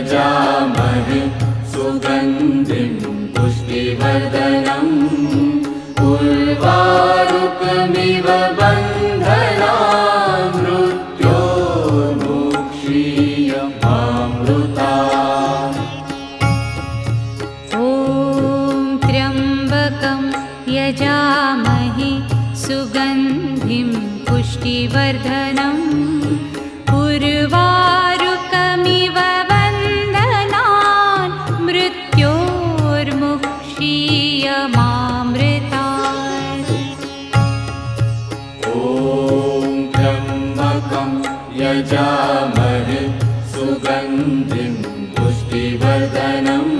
यजामहे सुगन्धिं पुष्टिवर्धनम् उर्वारुकमिव बन्धनान् मृत्योर्मुक्षीयमामृतात्। ॐ त्र्यम्बकं यजामहे सुगन्धिं पुष्टिवर्धनम् उर्वारुकमिव बन्धनान् मृत्योर्मुक्षीयमामृतात्। ॐ त्र्यम्बकं यजामहे सुगन्धिं पुष्टिवर्धनम्